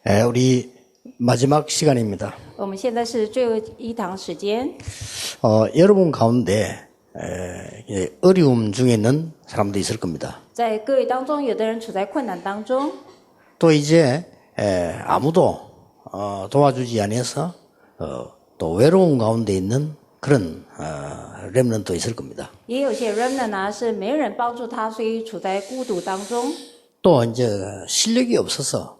우리 마지막 시간입니다. 我们现在是最后一堂时间。 여러분 가운데 어려움 중에 있는 사람도 있을 겁니다. 在各位当中，有的人处在困难当中， 또 이제 아무도 도와주지 않아서 또 외로움 가운데 있는 그런 렘넌트도 있을 겁니다. 也有些 remnant 呢是没有人帮助他，所以处在孤独当中。 또 이제 실력이 없어서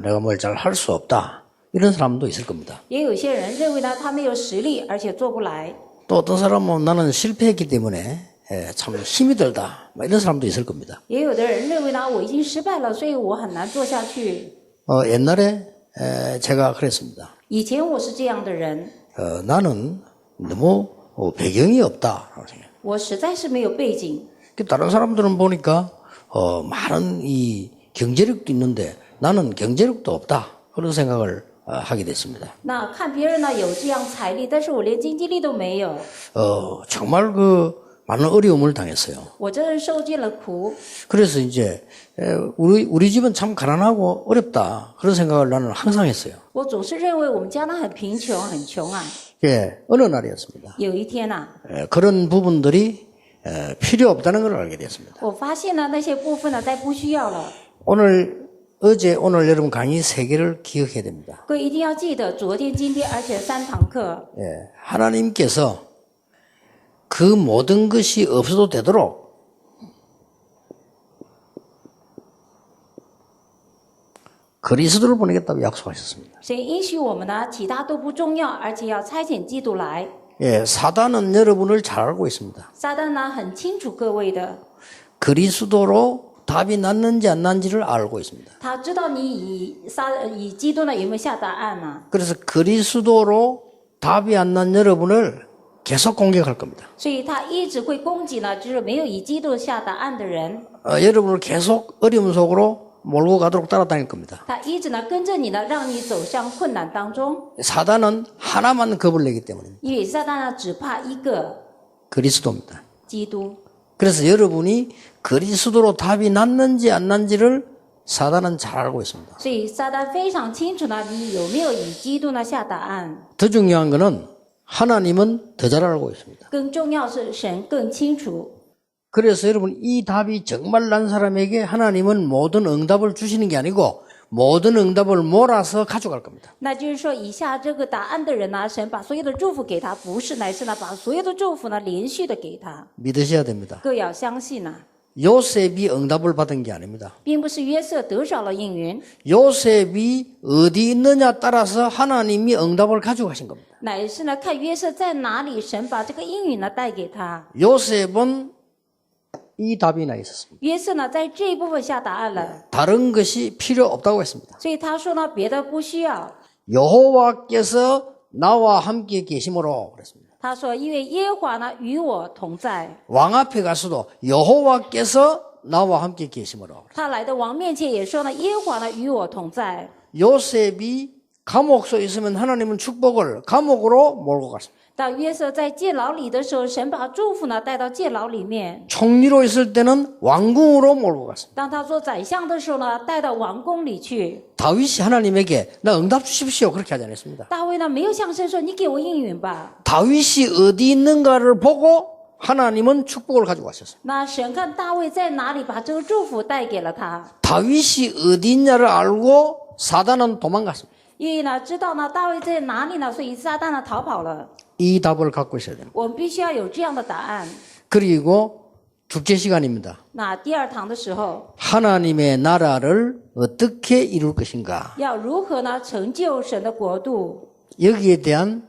내가 뭘 잘 할 수 없다 이런 사람도 있을 겁니다. 也有些人认为呢他没有实力，而且做不来。 또 어떤 사람은 나는 실패했기 때문에 참 힘이 들다 이런 사람도 있을 겁니다. 也有的人认为呢我已经失败了，所以我很难做下去。 옛날에 제가 그랬습니다. 以前我是这样的人， 나는 너무 배경이 없다라고 생각해요. 我实在是没有背景。 다른 사람들은 보니까 많은 이 경제력도 있는데 나는 경제력도 없다 그런 생각을 하게 됐습니다. 那看别人呢有这样财力，但是我连经济力都没有， 정말 많은 어려움을 당했어요. 我真是受尽了苦。 그래서 이제 우리 집은 참 가난하고 어렵다 그런 생각을 나는 항상 했어요. 我总是认为我们家呢很贫穷，很穷啊。 어느 날이었습니다. 有一天啊， 그런 부분들이 필요 없다는 걸 알게 됐습니다. 我发现呢那些部分呢再不需要了。 어제 오늘 여러분 강의 3개를 기억해야 됩니다. 各位一定要记得，昨天、今天，而且3堂课， 하나님께서 그 모든 것이 없어도 되도록 그리스도를 보내겠다고 약속하셨습니다. 神应许我们呢，其他都不重要，而且要差遣基督来。 사단은 여러분을 잘 알고 있습니다. 撒旦呢很清楚各位的， 그리스도로 답이 났는지 안 났는지를 알고 있습니다. 他知道你以基督呢有没有下答案呢？ 그래서 그리스도로 답이 안 난 여러분을 계속 공격할 겁니다. 所以他一直会攻击呢，就是没有以基督下答案的人， 여러분을 계속 어려움 속으로 몰고 가도록 따라다닐 겁니다. 他一直呢跟着你呢，让你走向困难当中。 사단은 하나만 겁을 내기 때문입니다. 因为撒旦呢只怕一个 그리스도입니다. 基督， 그래서 여러분이 그리스도로 답이 났는지 안 났는지를 사단은 잘 알고 있습니다. 所以撒旦非常清楚呢，你有没有以基督呢下答案。 더 중요한 것은 하나님은 더 잘 알고 있습니다. 更重要是神更清楚。 그래서 여러분 이 답이 정말 난 사람에게 하나님은 모든 응답을 주시는 게 아니고 모든 응답을 몰아서 가져갈 겁니다. 那就是说，以下这个答案的人呢，神把所有的祝福给他，不是，乃是呢把所有的祝福呢连续的给他。 믿으셔야 됩니다. 各位要相信呢， 요셉이 응답을 받은 게 아닙니다. 并不是约瑟得着了应允， 요셉이 어디 있느냐 따라서 하나님이 응답을 가져가신 겁니다. 乃是呢看约瑟在哪里，神把这个应允呢带给他。 요셉은 이 답이 나 있었습니다. 约瑟呢在这一部分下答案了， 다른 것이 필요 없다고 했습니다. 所以他说呢别的不需要。 여호와께서 나와 함께 계심으로 그랬습니다. 他说因为耶和华呢与我同在。 왕 앞에 가서도 여호와께서 나와 함께 계심으로. 他来的王面前也说呢耶和华呢与我同在。 요셉이 감옥 속에 있으면 하나님은 축복을 감옥으로 몰고 갔습니다. 当约瑟在监牢里的时候，神把祝福呢带到监牢里面。 총리로 있을 때는 왕궁으로 몰고 갔습니다. 当他做宰相的时候呢，带到王宫里去。 다윗이 하나님에게 나 응답 주십시오 그렇게 하지 않았습니다. 大卫呢没有向神说你给我应允吧。 다윗이 어디 있는가를 보고 하나님은 축복을 가지고 왔었습니다. 那神看大卫在哪里，把这个祝福带给了他。 다윗이 어디 있냐를 알고 사단은 도망갔습니다. 因为呢知道呢大卫在哪里呢，所以撒旦呢逃跑了。 이 답을 갖고 있어야 됩니다. 我们必须要有这样的答案。 그리고 둘째 시간입니다. 那第二堂的时候， 하나님의 나라를 어떻게 이룰 것인가. 要如何呢成就神的国度？ 여기에 대한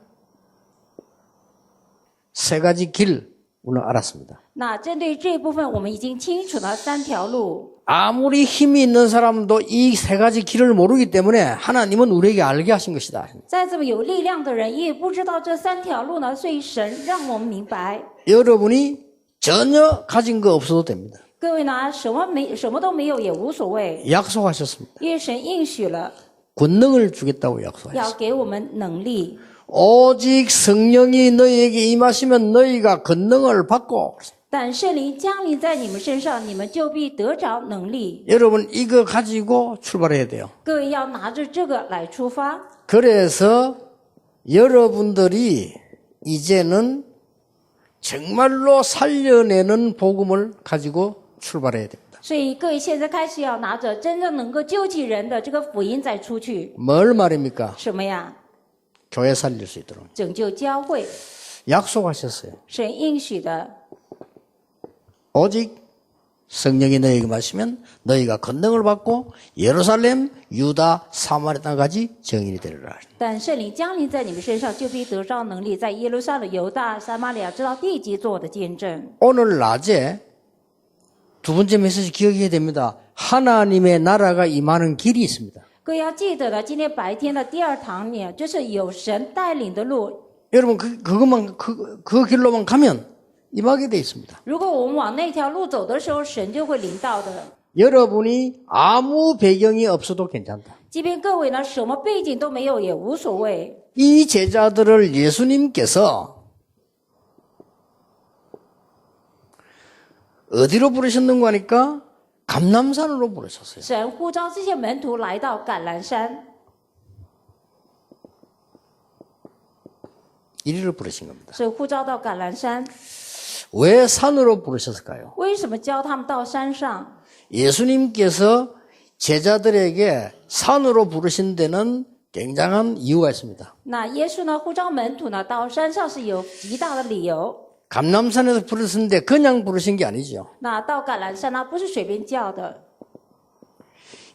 3가지 길 오늘 알았습니다. 那针对这一部分，我们已经清楚了3条路。 아무리 힘이 있는 사람도 이 3가지 길을 모르기 때문에 하나님은 우리에게 알게 하신 것이다. 再这么有力量的人，也不知道这3条路呢，所以神让我们明白。 여러분이 전혀 가진 거 없어도 됩니다. 各位呢，什么都没有也无所谓， 약속하셨습니다. 因为神应许了 권능을 주겠다고 要 약속하셨습니다. 给我们能力。 오직 성령이 너희에게 임하시면 너희가 권능을 받고 但圣灵降临在你们身上，你们就必得着能力。 여러분 이거 가지고 출발해야 돼요. 各位要拿着这个来出发。 그래서 여러분들이 이제는 정말로 살려내는 복음을 가지고 출발해야 됩니다. 所以各位现在开始要拿着真正能够救济人的这个福音再出去。 뭘 말입니까? 什么呀？ 교회 살릴 수 있도록 拯救教会， 약속하셨어요. 神应许的。 오직 성령이 너희에게 마시면 너희가 권능을 받고 예루살렘, 유다, 사마리아 땅까지 증인이 되리라. 但圣灵降临在你们身上，就必得着能力，在耶路撒冷、犹大、撒玛利亚直到地极做我的见证。 오늘 낮에 두 번째 메시지 기억해야 됩니다. 하나님의 나라가 임하는 길이 있습니다. 各位要记得的，今天白天的第二堂呢，就是有神带领的路。 여러분 그 길로만 가면 임하게 돼 있습니다. 如果我们往那条路走的时候，神就会临到的。 여러분이 아무 배경이 없어도 괜찮다. 即便各位呢什么背景都没有也无所谓。 이 제자들을 예수님께서 어디로 부르셨는가 하니까 감람산으로 부르셨어요. 神呼召这些门徒来到橄榄山， 이리로 부르신 겁니다. 神呼召到橄榄山。 왜 산으로 부르셨을까요? 为什么教他们到山上？ 예수님께서 제자들에게 산으로 부르신 데는 굉장한 이유가 있습니다. 那耶稣呢呼召门徒呢到山上是有极大的理由。 감람산에서 부르셨는데 그냥 부르신 게 아니죠. 那到橄榄山呢不是随便叫的，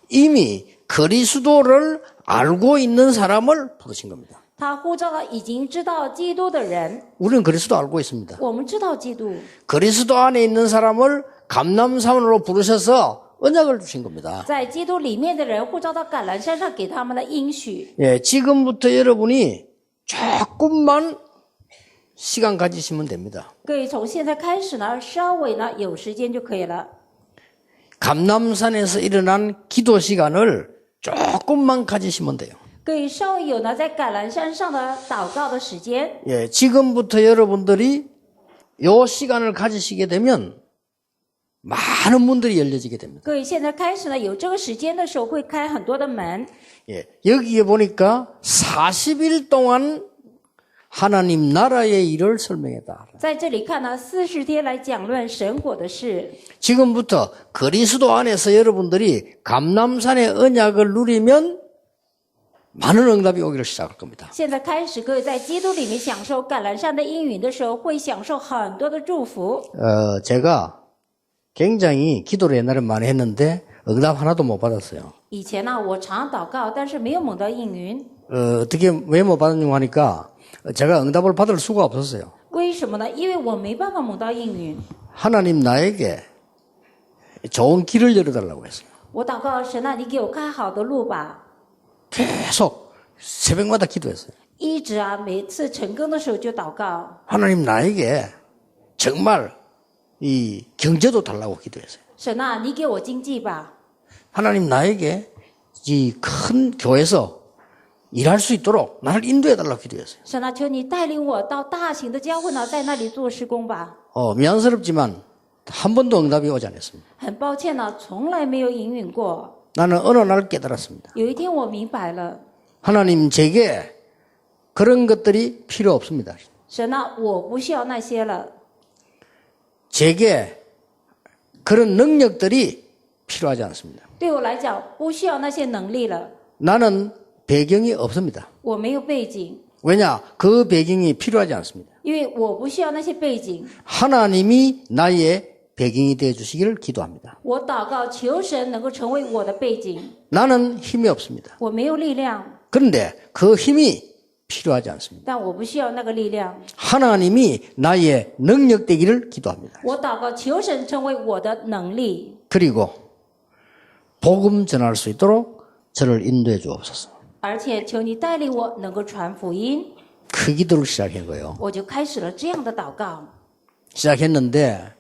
이미 그리스도를 알고 있는 사람을 부르신 겁니다. 他呼召了已经知道基督的人。 우리는 그리스도 알고 있습니다. 我们知道基督， 그리스도 안에 있는 사람을 감람산으로 부르셔서 언약을 주신 겁니다. 在基督里面的人呼召到橄榄山上给他们的应许。 예, 지금부터 여러분이 조금만 시간 가지시면 됩니다. 各位从现在开始呢，稍微呢有时间就可以了。 감람산에서 일어난 기도 시간을 조금만 가지시면 돼요. 各位稍微有呢在橄榄山上的祷告的时间。 예, 지금부터 여러분들이 요 시간을 가지시게 되면 많은 문들이 열려지게 됩니다. 各位现在开始呢有这个时间的时候，会开很多的门。 예, 여기에 보니까 40일 동안 하나님 나라의 일을 설명했다. 在这里看呢，40天来讲论神国的事。 지금부터 그리스도 안에서 여러분들이 감람산의 언약을 누리면 많은 응답이 오기를 시작할 겁니다. 现在开始，各位在基督里面享受橄榄山的应允的时候，会享受很多的祝福。 제가 굉장히 기도를 옛날에 많이 했는데 응답 하나도 못 받았어요. 以前呢，我常祷告，但是没有蒙到应允。 어떻게 왜 못 받았냐고 하니까 제가 응답을 받을 수가 없었어요. 为什么呢？因为我没办法蒙到应允。 하나님 나에게 좋은 길을 열어달라고 했어요. 我祷告神啊，你给我开好的路吧。 계속 새벽마다 기도했어요. 一直啊，每次晨更的时候就祷告。 하나님 나에게 정말 이 경제도 달라고 기도했어요. 神啊，你给我经济吧。 하나님 나에게 이 큰 교회에서 일할 수 있도록 나를 인도해달라고 기도했어요. 神啊，求你带领我到大型的教会呢，在那里做施工吧。 미안스럽지만 한 번도 응답이 오지 않았습니다. 很抱歉呢，从来没有应允过。 나는 어느 날 깨달았습니다. 有一天我明白了， 하나님 제게 그런 것들이 필요 없습니다. 神啊，我不需要那些了。 제게 그런 능력들이 필요하지 않습니다. 对我来讲，不需要那些能力了。 나는 배경이 없습니다. 我没有背景， 왜냐? 그 배경이 필요하지 않습니다. 因为我不需要那些背景。 하나님이 나의 배경이 되어 주시기를 기도합니다. 我祷告求神能够成为我的背景。 나는 힘이 없습니다. 我没有力量， 그런데 그 힘이 필요하지 않습니다. 但我不需要那个力量。 하나님이 나의 능력 되기를 기도합니다. 我祷告求神成为我的能力， 그리고 복음 전할 수 있도록 저를 인도해 주옵소서. 而且求你带领我能够传福音。 그 기도를 시작한 거예요. 我就开始了这样的祷告。 시작했는데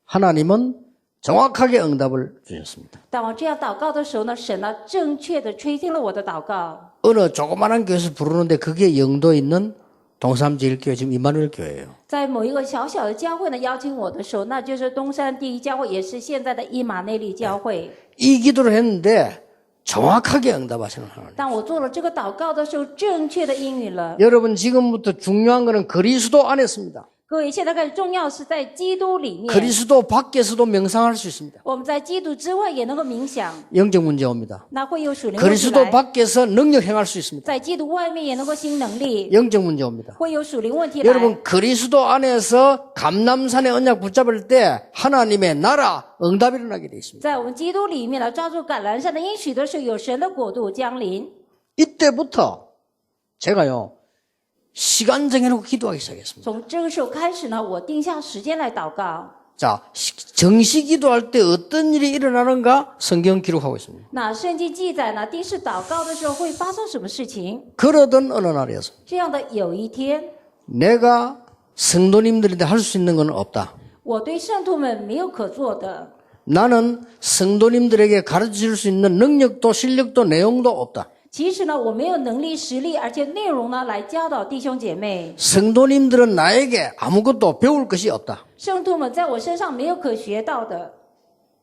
하나님은 정확하게 응답을 주셨습니다. 当我这样祷告的时候呢，神呢正确的垂听了我的祷告。 어느 조그마한 교회에서 부르는데 그게 영도에 있는 동삼제일교회 지금 임마누엘 교회예요. 在某一个小小的教会呢邀请我的时候，那就是东山第一教会，也是现在的伊马内利教会。 이 기도를 했는데 정확하게 응답하시는 하나님. 当我做了这个祷告的时候，正确的应允了。 여러분 지금부터 중요한 것은 그리스도 안에 있습니다. 各位，现在开始重要是在基督里面， 그리스도 밖에서도 명상할 수 있습니다. 我们在基督之外也能够冥想， 영적 문제 옵니다. 那会有属灵问题 그리스도 来。 밖에서 능력 행할 수 있습니다. 在基督外面也能够行能力， 영적 문제 옵니다. 会有属灵问题来。 여러분 그리스도 안에서 감람산의 언약 붙잡을 때 하나님의 나라 응답이 일어나게 되어 있습니다. 在我们基督里面呢，抓住橄榄山的应许的时候，有神的国度降临。 이때부터 제가요 시간 정해놓고 기도하기 시작했습니다. 从这个时候开始呢，我定下时间来祷告。 자, 정시 기도할 때 어떤 일이 일어나는가 성경 기록하고 있습니다. 那圣经记载呢，定时祷告的时候会发生什么事情？ 그러던 어느 날이었습니다. 这样的有一天， 내가 성도님들한테 할 수 있는 건 없다. 我对圣徒们没有可做的， 나는 성도님들에게 가르칠 수 있는 능력도 실력도 내용도 없다. 其实呢，我没有能力、实力，而且内容呢，来教导弟兄姐妹。 성도님들은 나에게 아무것도 배울 것이 없다. 圣徒们在我身上没有可学到的，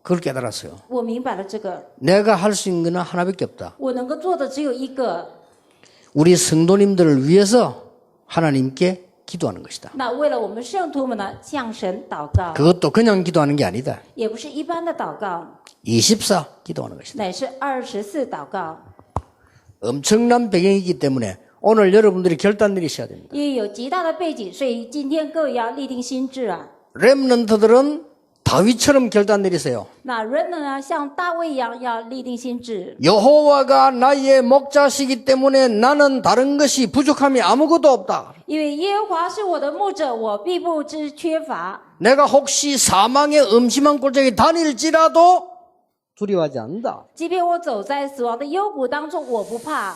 그걸 깨달았어요. 我明白了这个， 내가 할 수 있는 건 하나밖에 없다. 我能够做的只有一个。 우리 성도님들을 위해서 하나님께 기도하는 것이다. 那为了我们圣徒们呢，向神祷告， 그것도 그냥 기도하는 게 아니다. 也不是一般的祷告， 24 기도하는 것이다. 乃是24祷告。 엄청난 배경이기 때문에 오늘 여러분들이 결단 내리셔야 됩니다. 因为有极大的背景，所以今天各位要立定心志啊。 렘넌트들은 다윗처럼 결단 내리세요. 那人呢，像大卫一样要立定心志。 여호와가 나의 목자시기 때문에 나는 다른 것이 부족함이 아무것도 없다. 因为耶和华是我的牧者，我必不知缺乏。 내가 혹시 사망의 음침한 골짜기 다닐지라도 두려워하지 않는다. 即便我走在死亡的幽谷当中，我不怕。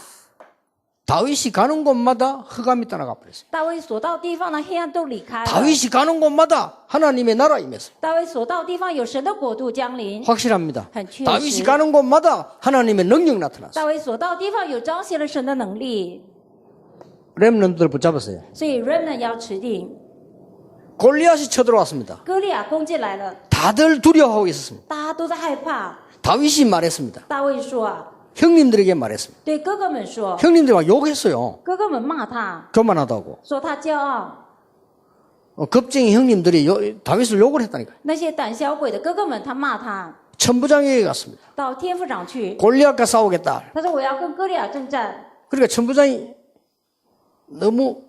다윗이 가는 곳마다 흑암이 떠나가 버렸어요. 大卫所到地方呢，黑暗都离开了。 다윗이 가는 곳마다 하나님의 나라 임했어요. 大卫所到地方有神的国度降临。 확실합니다. 很确 다윗이 实， 가는 곳마다 하나님의 능력 나타났어요. 大卫所到地方有彰显了神的能力。 렘넌트들 붙잡았어요. 所以 remnant 要持定。 골리앗이 쳐들어왔습니다. 歌利亚攻进来了， 다들 두려워하고 있었습니다. 大家都在害怕。 다윗이 말했습니다. 大卫说啊， 형님들에게 말했습니다. 对哥哥们说， 형님들이 막 욕했어요. 哥哥们骂他， 교만하다고. 说他骄傲。 겁쟁이 형님들이 다윗을 욕을 했다니까요. 那些胆小鬼的哥哥们，他骂他， 천부장에게 갔습니다. 到天父长去。 골리앗과 싸우겠다. 他说我要跟歌利亚征战。 그러니까 천부장이 너무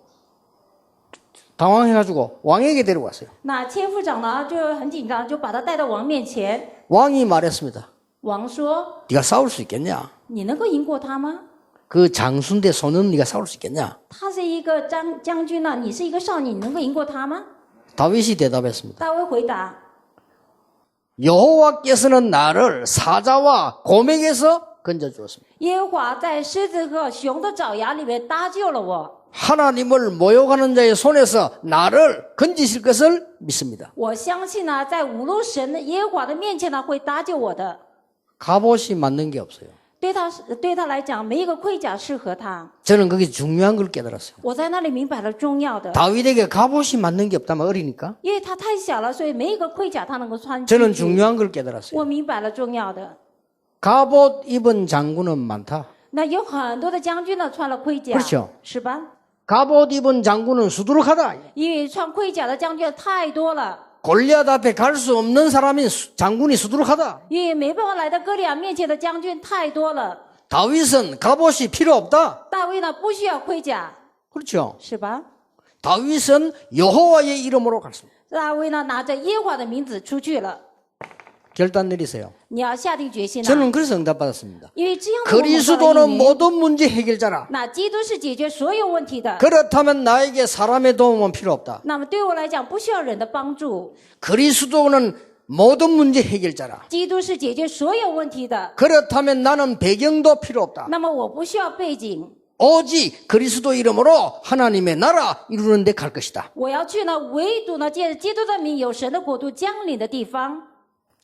당황해가지고 왕에게 데려갔어요. 那千夫长呢就很紧张，就把他带到王面前。 왕이 말했습니다. 王说 네가 싸울 수 있겠냐? 你能够赢过他吗？ 그 장수인데 소년 네가 싸울 수 있겠냐? 他是一个将军呢，你是一个少年，你能够赢过他吗？ 다윗이 대답했습니다. 大卫回答： 여호와께서는 나를 사자와 곰에게서 건져주었습니다. 耶和华在狮子和熊的爪牙里面搭救了我。 하나님을 모욕하는 자의 손에서 나를 건지실 것을 믿습니다. 我相信呢，在侮辱神的耶和华的面前呢，会搭救我的。 갑옷이 맞는 게 없어요. 对他来讲，没一个盔甲适合他。 저는 그게 중요한 걸 깨달았어요. 我在那里明白了重要的， 다윗에게 갑옷이 맞는 게 없다면 어리니까 因为他太小了，所以没一个盔甲他能够穿进 저는 去。 중요한 걸 깨달았어요. 我明白了重要的。 갑옷 입은 장군은 많다. 那有很多的将军呢穿了盔甲， 그렇죠 是吧？ 갑옷 입은 장군은 수두룩하다. 因为穿盔甲的将军太多了， 골리앗 앞에 갈 수 없는 사람이 장군이 수두룩하다. 因为没办法来到歌利亚面前的将军太多了。 다윗은 갑옷이 필요 없다. 大卫呢不需要盔甲， 그렇죠. 是吧？ 다윗은 여호와의 이름으로 갔습니다. 大卫呢拿着耶和华的名字出去了。 결단 내리세요. 你要下定决心了， 저는 그래서 응답받았습니다. 因为这样的我们得到 그리스도는 应允 모든 문제 해결자라. 那基督是解决所有问题的。 그렇다면 나에게 사람의 도움은 필요 없다. 那么对我来讲，不需要人的帮助。 그리스도는 모든 문제 해결자라. 基督是解决所有问题的。 그렇다면 나는 배경도 필요 없다. 那么我不需要背景， 오직 그리스도 이름으로 하나님의 나라 이루는 데 갈 것이다. 我要去呢，唯独呢借着基督的名，有神的国度降临的地方。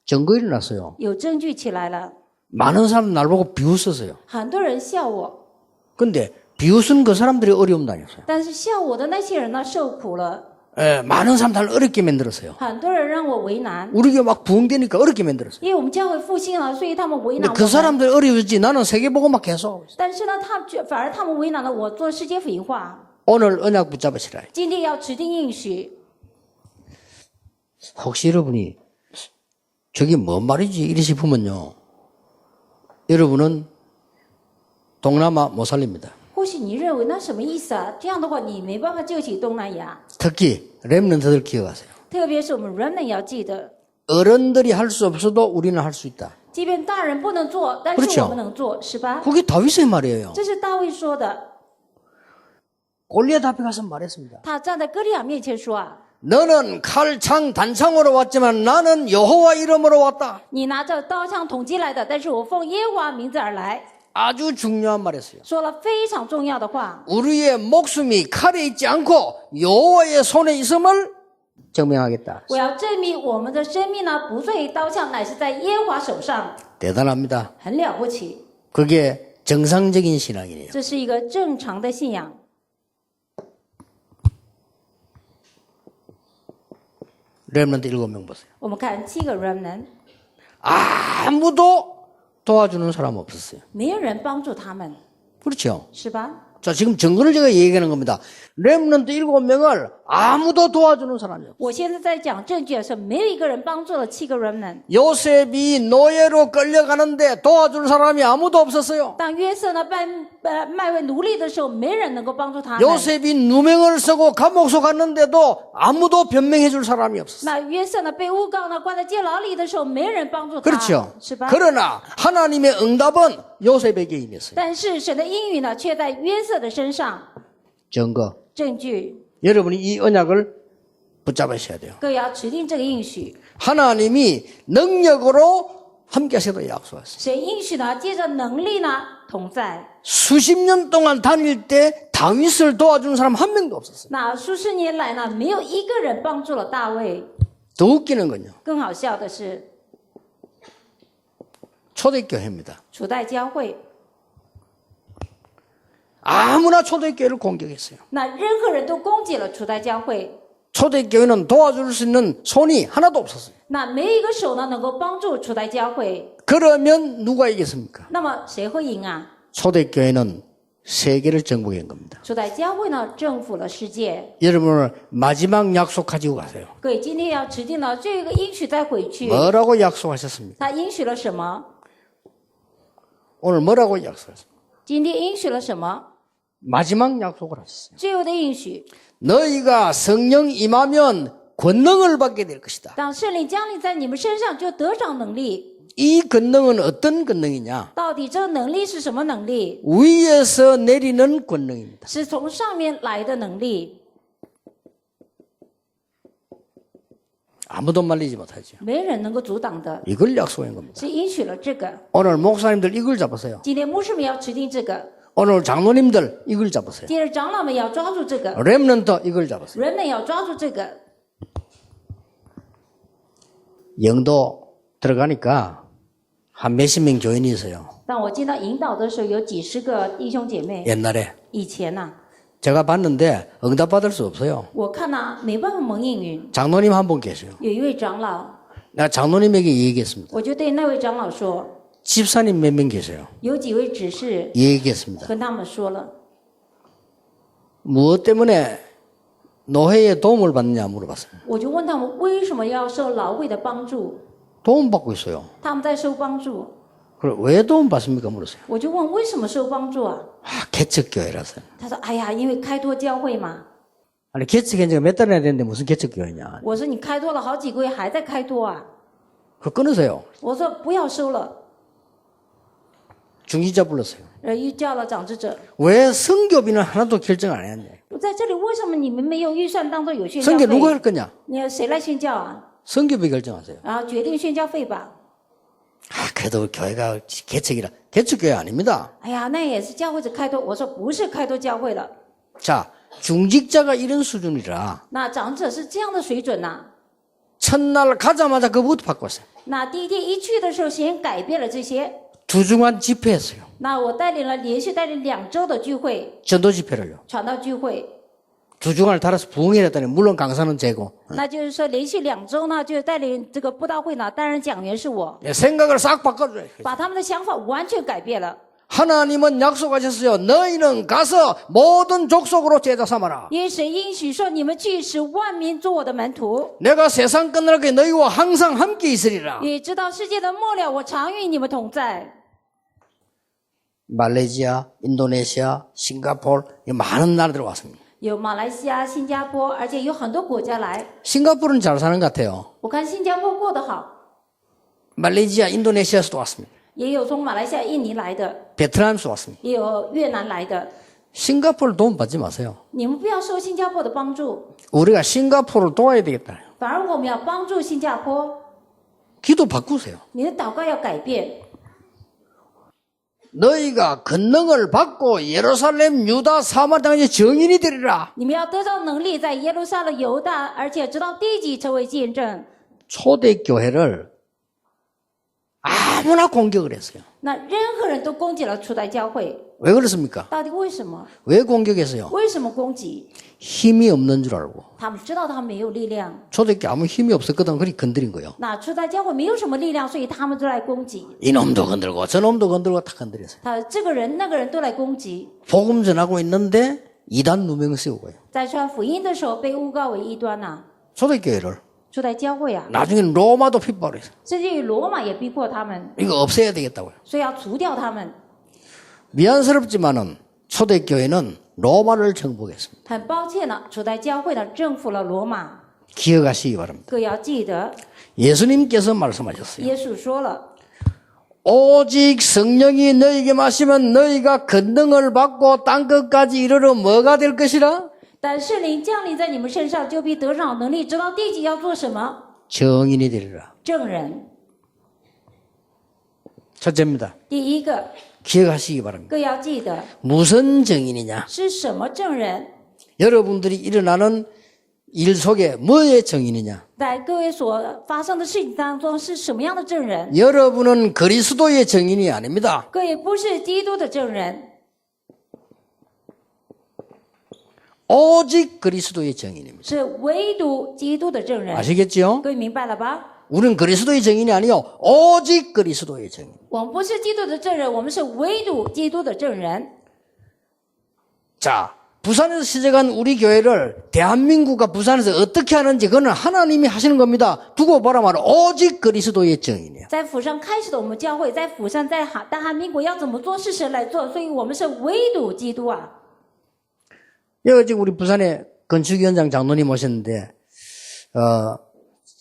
증거 일어났어요. 有证据起来了， 많은 사람 날 보고 비웃었어요. 很多人笑我， 근데 비웃은 그 사람들이 어려움 다녔어요. 但是笑我的那些人呢，受苦了， 많은 사람들을 어렵게 만들었어요. 很多人让我为难。 우리 교회 막 부흥되니까 어렵게 만들었어요. 因为我们教会复兴了，所以他们为 근데 难我 그 们。 사람들 어려워졌지 나는 세계복음 막 계속 하고 있어요. 但是呢，反而他们为难了我做世界福音化。 오늘 언약 붙잡으시라. 今天要指定应许， 혹시 여러분이 저게 뭔 말이지 이리 싶으면요. 여러분은 동남아 못 살립니다. 或许你认为那什么意思啊？这样的话，你没办法救起东南亚。 특히 렘넌트들 기억하세요. 特别是我们 remnant 要记得， 어른들이 할 수 없어도 우리는 할 수 있다. 即便大人不能做，但 그렇죠 是我们能做，是吧？ 그게 다윗의 말이에요. 这是大卫说的， 골리앗 앞에 가서 말했습니다. 他站在歌利亚面前说啊， 너는 칼, 창, 단창으로 왔지만 나는 여호와 이름으로 왔다. 你拿着刀枪统击来的，但是我奉耶和华名字而来， 아주 중요한 말이었어요. 说了非常重要的话。 우리의 목숨이 칼에 있지 않고 여호와의 손에 있음을 증명하겠다. 我要证明我们的生命呢，不在于刀枪，乃是在耶和华手上， 대단합니다. 很了不起。 그게 정상적인 신앙이에요. 这是一个正常的信仰。 렘넌트 7명 보세요. 我们看7个 remnant， 아무도 도와주는 사람 없었어요. 没有人帮助他们， 그렇죠? 是吧？ 자, 지금 증거를 제가 얘기하는 겁니다. 렘넌트 7명을 아무도 도와주는 사람이 없어요. 我现在在讲证据的时候，没有一个人帮助了7个 remnant。 요셉이 노예로 끌려가는데 도와줄 사람이 아무도 없었어요. 当约瑟呢卖为奴隶的时候，没人能够帮助他们。 요셉이 누명을 쓰고 감옥소 갔는데도 아무도 변명해 줄 사람이 없었어요. 那约瑟呢被诬告呢关在监牢里的时候，没人帮助他， 그렇죠. 是吧？ 그러나 하나님의 응답은 요셉에게 임했어요. 但是神的应允呢，却在约瑟的身上。 증거. 证据， 여러분이 이 언약을 붙잡으셔야 돼요. 各位要指定这个应许。 하나님이 능력으로 함께 하시도록 약속하셨어요. 神应许呢，借着能力呢同在。 수십 년 동안 다닐 때 다윗을 도와주는 사람 한 명도 없었어요. 那数十年来呢，没有一个人帮助了大卫。 더 웃기는 건요. 更好笑的是， 초대교회입니다. 初代教会， 아무나 초대교회를 공격했어요. 那任何人都攻击了初代教会。 초대교회는 도와줄 수 있는 손이 하나도 없었어요. 那没有一个手呢能够帮助初代教会， 그러면 누가 이겼습니까? 那么谁会赢啊？ 초대교회는 세계를 정복한 겁니다. 初代教会呢征服了世界。 여러분 오늘 마지막 약속 가지고 가세요. 各位今天要指定了这个应许再回去， 뭐라고 약속하셨습니까? 他应许了什么？ 오늘 뭐라고 약속하셨습니까? 今天应许了什么？ 마지막 약속을 하셨어요. 最后的应许， 너희가 성령 임하면 권능을 받게 될 것이다. 当圣灵降临在你们身上，就得着能力。 이 권능은 어떤 권능이냐? 到底这个能力是什么能力？ 위에서 내리는 권능입니다. 是从上面来的能力， 아무도 말리지 못하죠. 没人能够阻挡的。 이걸 약속한 겁니다. 是应许了这个。 오늘 목사님들 이걸 잡으세요. 今天牧师们要指定这个， 오늘 장로님들 이걸 잡으세요. 今日长老们要抓住这个， 렘넌트 이걸 잡으세요. 人们要抓住这个。 영도 들어가니까 한 몇십 명 교인이 있어요. 当我见到引导的时候，有几十个弟兄姐妹。 옛날에 以前呢、 제가 봤는데 응답받을 수 없어요. 我看呢、没办法蒙应允。 장로님 한 분 계세요. 有一位长老， 내가 장로님에게 얘기했습니다. 我就对那位长老说， 집사님 몇 명 계세요. 有几位执事 얘기했습니다. 跟他们说了， 무엇 때문에 노회의 도움을 받느냐 물어봤어요. 我就问他们为什么要受劳会的帮助？ 도움 받고 있어요. 他们在受帮助， 그래 왜 도움 받습니까 물었어요. 我就问为什么受帮助啊？ 개척교회라서요. 他说：“哎呀，因为开拓教会嘛。 아니 개척한 지가 몇 달이나 됐는데 무슨 개척교회냐. 我说你开拓了好几个月，还在开拓啊？ 그거 끊으세요. 我说不要收了。 중지자 불렀어요. 又叫了长智者， 왜 성교비는 하나도 결정 안 했냐. 在这里为什么你们没有预算当中有宣教 성교 누가 费？ 할 거냐. 你要谁来宣教啊？ 성교비 결정하세요. 然后决定宣教费吧。 그래도 교회가 개척이라. 개척교회 아닙니다. 哎呀，那也是教会者开拓。我说不是开拓教会了。 자, 중직자가 이런 수준이라 那长者是这样的水准呐、 첫날 가자마자 그부터 바꿨어요. 那第一天一去的时候，先改变了这些。두 주간 집회했어요. 那我连续带领2周的聚会， 전도 집회를요. 传道聚会。 두 주간을 달아서 부흥회를 했다니 물론 강사는 제고 那就是说，连续2周呢，就带领这个布道会呢，担任讲员是我， 생각을 싹 바꿔줘요. 把他们的想法完全改变了。 하나님은 약속하셨어요. 너희는 가서 모든 족속으로 제자 삼아라. 因为神应许说，你们去使万民做我的门徒， 내가 세상 끝날게 너희와 항상 함께 있으리라. 也知道世界的末了，我常与你们同在。 말레이시아, 인도네시아, 싱가포르 많은 나라들 왔습니다. 有马来西亚、新加坡，而且有很多国家来。 싱가포르는 잘 사는 것 같아요. 我看新加坡过得好， 말레이시아, 인도네시아에서도 왔습니다. 也有从马来西亚、印尼来的， 베트남에서 왔습니다. 也有越南来的。 싱가포르 도움 받지 마세요. 你们不要受新加坡的帮助， 우리가 싱가포르를 도와야 되겠다. 反而我们要帮助新加坡。 기도 바꾸세요. 你的祷告要改变。 너희가 권능을 받고 예루살렘, 유다, 사마리아 땅의 정인이 되리라. 你们要得到能力，在耶路撒冷、犹大，而且直到地极成为见证。 초대교회를 아무나 공격을 했어요. 那任何人都攻击了初代教会， 왜 그렇습니까? 到底为什么？ 왜 공격했어요? 为什么攻击？ 힘이 없는 줄 알고. 他们知道他们没有力量。 초대교회 아무 힘이 없었거든. 그리 건드린 거예요. 那初代教会没有什么力量，所以他们都来攻击。 이놈도 건들고 저놈도 건들고 다 건드렸어요. 他这个人那个人都来攻击， 복음 전하고 있는데 이단 누명을 세우고요. 在传福音的时候被诬告为异端呐、 초대교회를 初代教会啊， 나중에는 로마도 핍박했어요. 甚至于罗马也逼迫他们， 이거 없애야 되겠다고요. 所以要除掉他们。 미안스럽지만은 초대교회는 로마를 정복했습니다. 很抱歉呢，初代教会呢征服了罗马， 기억하시기 바랍니다. 各要记得， 예수님께서 말씀하셨어요. 耶稣说了， 오직 성령이 너희에게 마시면 너희가 권능을 받고 땅 끝까지 이르러 뭐가 될 것이라? 但圣灵降临在你们身上，就必得上能力，直到地极要做什么？ 정인이 되리라. 证人。 첫째입니다. 第一个， 기억하시기 바랍니다. 各要记得 무슨 정인이냐? 是什么证人， 여러분들이 일어나는 일 속에 뭐의 정인이냐? 在各位所发生的事情当中是什么样的证人？ 여러분은 그리스도의 정인이 아닙니다. 各位不是基督的证人， 오직 그리스도의 정인입니다. 是唯独基督的证人。 아시겠죠? 各位明白了吧？ 우리는 그리스도의 정인이 아니요. 오직 그리스도의 정인. 我们不是基督的证人，我们是唯独基督的证人。 자, 부산에서 시작한 우리 교회를 대한민국과 부산에서 어떻게 하는지 그거는 하나님이 하시는 겁니다. 두고 보라 말은 오직 그리스도의 정인이에요. 在釜山开始的我们教会，在釜山在大韩民国要怎么做是神来做，所以我们是唯独基督啊。 여기 지금 우리 부산에 건축위원장 장로님 오셨는데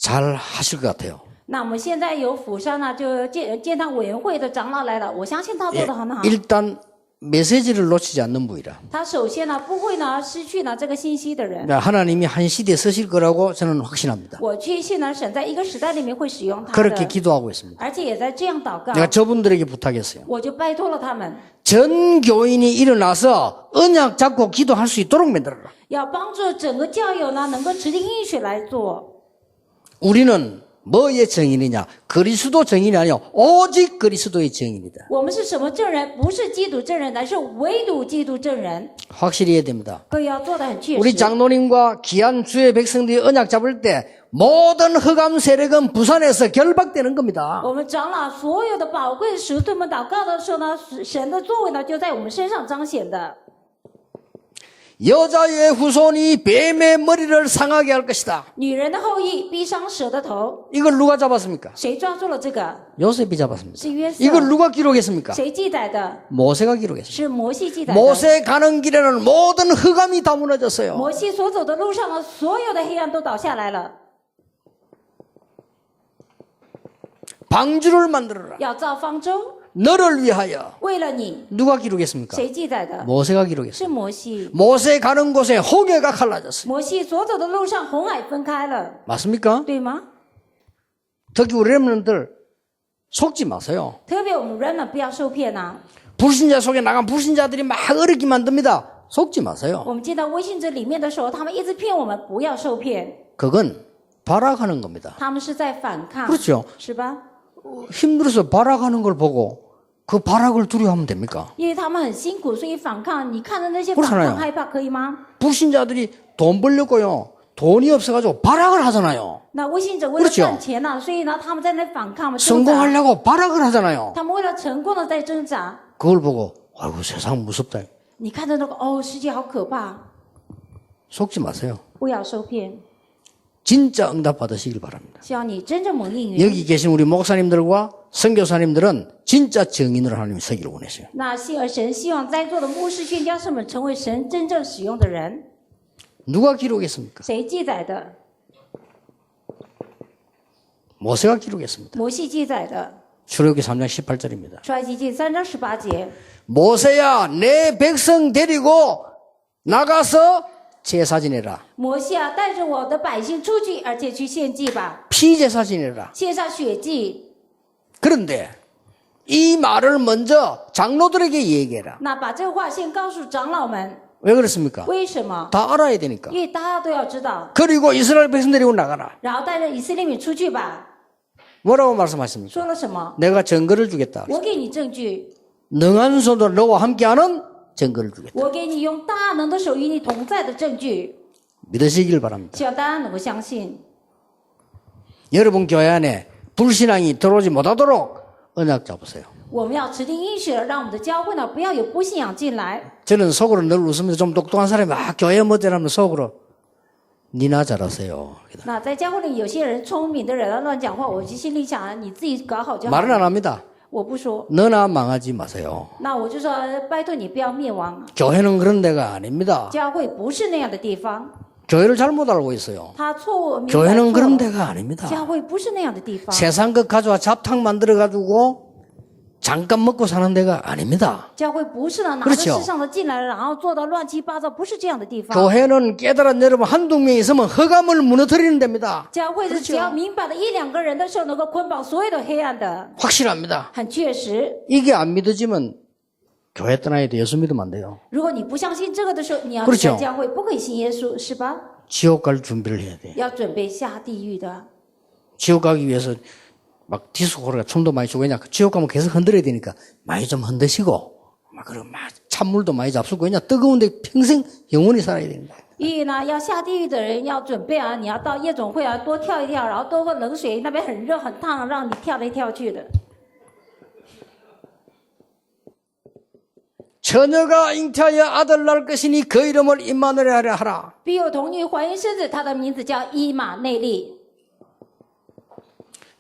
잘 하실 것 같아요. 那我们现在有釜山呢，就建堂委员会的长老来了，我相信他做得很好。 일단 메시지를 놓치지 않는 분이라. 他首先呢不会呢失去呢这个信息的人。 하나님이 한 시대에 쓰실 거라고 저는 확신합니다. 我确信呢神在一个时代里面会使用他 그렇게 的， 기도하고 있습니다. 而且也在这样祷告。 내가 저분들에게 부탁했어요. 我就拜托了他们， 전 교인이 일어나서 언약 잡고 기도할 수 있도록 만들어라. 要帮助整个教友呢能够持定应许来做。 우리는 뭐의 정인이냐? 그리스도 정인이 아니요. 오직 그리스도의 정인이다. 我们是什么证人？不是基督证人，乃是唯独基督证人。 확실히 해야 됩니다. 各位要做得很确 우리 实。 장로님과 귀한 주의 백성들이 언약 잡을 때 모든 흑암 세력은 부산에서 결박되는 겁니다. 我们长老所有的宝贵的使徒们祷告的时候呢，神的作为呢就在我们身上彰显的。 여자의 후손이 뱀의 머리를 상하게 할 것이다. 女人的后裔逼伤蛇的头， 이걸 누가 잡았습니까? 谁抓住了这个？ 요셉이 잡았습니다. 是约瑟。 이걸 누가 기록했습니까? 谁记载的？ 모세가 기록했습니다. 是摩西记载的。 모세 가는 길에는 모든 흑암이 다 무너졌어요. 摩西所走的路上呢，所有的黑暗都倒下来了。 방주를 만들어라. 要造方舟， 너를 위하여. 为了你， 누가 기록했습니까? 谁记载的？ 모세가 기록했어요. 是摩西。 모세 가는 곳에 홍해가 갈라졌어요. 摩西所走的路上，红海分开了， 맞습니까? 对吗？ 특히 우리 렘넌들 속지 마세요. 特别我们人们不要受骗啊！ 불신자 속에 나간 불신자들이 막 어렵게 만듭니다. 속지 마세요. 我们进到微信者里面的时候，他们一直骗我们，不要受骗。 그건 발악하는 겁니다. 他们是在反抗， 그렇죠. 是吧？ 힘들어서 발악하는 걸 보고 그 발악을 두려워하면 됩니까? 因为他们很辛苦，所以反抗。你看着那些 그렇 反 잖아요 抗害怕，可以吗？ 불신자들이 돈 벌려고요. 돈이 없어가지고 발악을 하잖아요. 那微信者为了 그렇죠 赚钱呢、所以呢，他们在那反抗嘛，挣扎。 성공하려고 발악을 하잖아요. 他们为了成功的在挣扎。 그걸 보고 아이고 세상 무섭다. 你看着那个哦，世界好可怕， 속지 마세요. 不要受骗。 진짜 응답 받으시길 바랍니다. 希望你真正蒙应允。 여기 계신 우리 목사님들과 선교사님들은 진짜 정인으로 하나님이 서기를 원하세요. 那信而神希望在座的牧师、宣教士们成为神真正使用的人。 누가 기록했습니까? 谁记载的？ 모세가 기록했습니다. 摩西记载的。 출애굽기 3장 18절입니다. 出埃及记3章18节。 모세야 내 백성 데리고 나가서 제사 지내라. 摩西啊，带着我的百姓出去，而且去献祭吧， 피제사 지내라. 献上血祭。 그런데 이 말을 먼저 장로들에게 얘기해라. 那把这个话先告诉长老们， 왜 그렇습니까? 为什么？ 다 알아야 되니까. 因为大家都要知道。 그리고 이스라엘 백성 데리고 나가라. 然后带着以色列民出去吧， 뭐라고 말씀하십니까? 说了什么？ 내가 증거를 주겠다. 我给你证据， 능한 손으로 너와 함께하는 증거를 주겠다. 我给你用大能的手与你同在的证据， 믿으시길 바랍니다. 希望大家能够相信。 여러분 교회 안에 불신앙이 들어오지 못하도록 언약 잡으세요. 我们要持定应许了，让我们的教会呢不要有不信仰进来。 저는 속으로 늘 웃으면서 좀 똑똑한 사람이 교회 못되라면 속으로 니나 잘하세요. 那在教会里有些人聪明的人啊乱讲话，我就心里想你自己搞好就好 말은 안 합니다. 我不说， 너나 망하지 마세요. 那我就说拜托你不要灭亡。 교회는 그런 데가 아닙니다. 教会不是那样的地方， 교회를 잘못 알고 있어요. 他错误明白 교회는 错 그런 了。 데가 아닙니다. 教会不是那样的地方， 세상 것 가져와 잡탕 만들어가지고 잠깐 먹고 사는 데가 아닙니다. 教会不是呢拿着 그렇죠 世上的进来了，然后做到乱七八糟，不是这样的地方。 교회는 깨달은 여러분 한두 명 있으면 허감을 무너뜨리는 데입니다. 教会是只要明白的一两个人的时候，能够捆绑所有的黑暗的， 확실합니다. 很确实。 이게 안 믿어지면 교회 떠나야 돼. 예수 믿으면 안 돼요. 如果你不相信这个的时候，你要 그렇죠 离开教会，不可以信耶稣，是吧？ 지옥 갈 준비를 해야 돼. 要准备下地狱的。 지옥 가기 위해서 막 디스코가 춤도 많이 추고 왜냐 지옥 가면 계속 흔들어야 되니까 많이 좀 흔드시고 막 그리고 막 찬물도 많이 잡수고 왜냐 뜨거운데 평생 영원히 살아야 된다. 因为呢，要下地狱的人要准备啊，你要到夜总会啊，多跳一跳，然后多喝冷水，那边很热很烫，让你跳来跳去的。 처녀가 잉태하여 아들 낳을 것이니 그 이름을 임마누엘이라 하라. 必有童女怀孕生子，他的名字叫伊玛内利。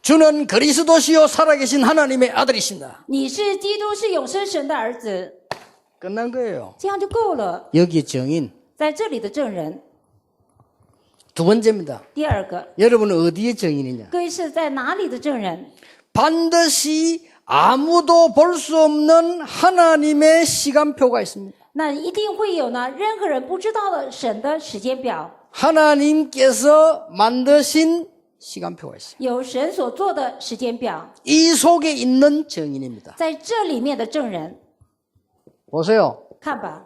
주는 그리스도시요 살아계신 하나님의 아들이신다. 你是基督，是永生神的儿子， 끝난 거예요. 这样就够了。 여기 정인. 在这里的证人， 두 번째입니다. 第二个， 여러분은 어디에 정인이냐? 各位是在哪里的证人？ 반드시 아무도 볼 수 없는 하나님의 시간표가 있습니다. 那一定会有呢，任何人不知道的神的时间表， 하나님께서 만드신 시간표가 있어요. 有神所做的时间表， 이 속에 있는 정인입니다. 在这里面的证人， 보세요. 看吧，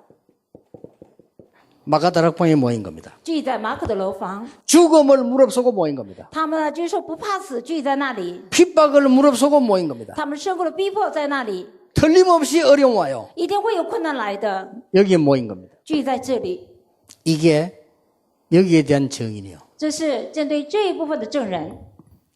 마가다락방에 모인 겁니다. 聚在马可的楼房， 죽음을 무릅쓰고 모인 겁니다. 他们呢就是说不怕死，聚在那里， 핍박을 무릅쓰고 모인 겁니다. 他们受过了逼迫在那里， 틀림없이 어려움 와요. 一定会有困难来的， 여기에 모인 겁니다. 聚在这里， 이게 여기에 대한 정인이요. 这是针对这一部分的证人。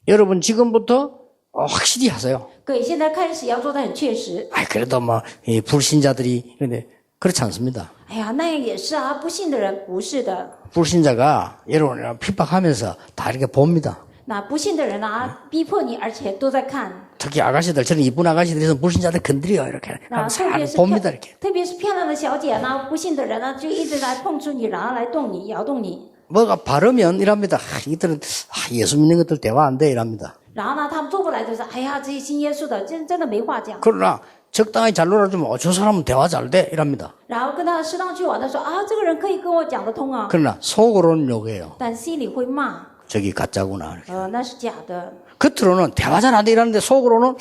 여러분 지금부터 확실히 하세요. 各位现在开始要做的很确实。 그래도 뭐 이 불신자들이 근데 그렇지 않습니다. 哎呀，那样也是啊，不信的人不是的。 불신자가 여러분을 핍박하면서 다 이렇게 봅니다. 那不信的人啊，逼迫你，而且都在看。 특히 아가씨들 저는 이쁜 아가씨들에서 불신자들 건드려요 이렇게 啊， 잘 봅니다 이렇게. 特别是漂亮的小姐呢，不信的人呢，就一直来碰触你，然后来动你，摇动你。 뭐가 바르면 이랍니다. 이들은 예수 믿는 것들 대화 안 돼 이랍니다. 然后呢，他们做过来就是，哎呀，这些信耶稣的，真的没话讲。 그러나 적당히 잘 놀아주면 저 사람은 대화 잘 돼 이랍니다. 然后跟他适当去玩的说，啊，这个人可以跟我讲得通啊， 그러나 속으로는 욕해요. 但心里会骂， 저기 가짜구나. 那是假的。 겉으로는 대화 잘 안 돼 이러는데 속으로는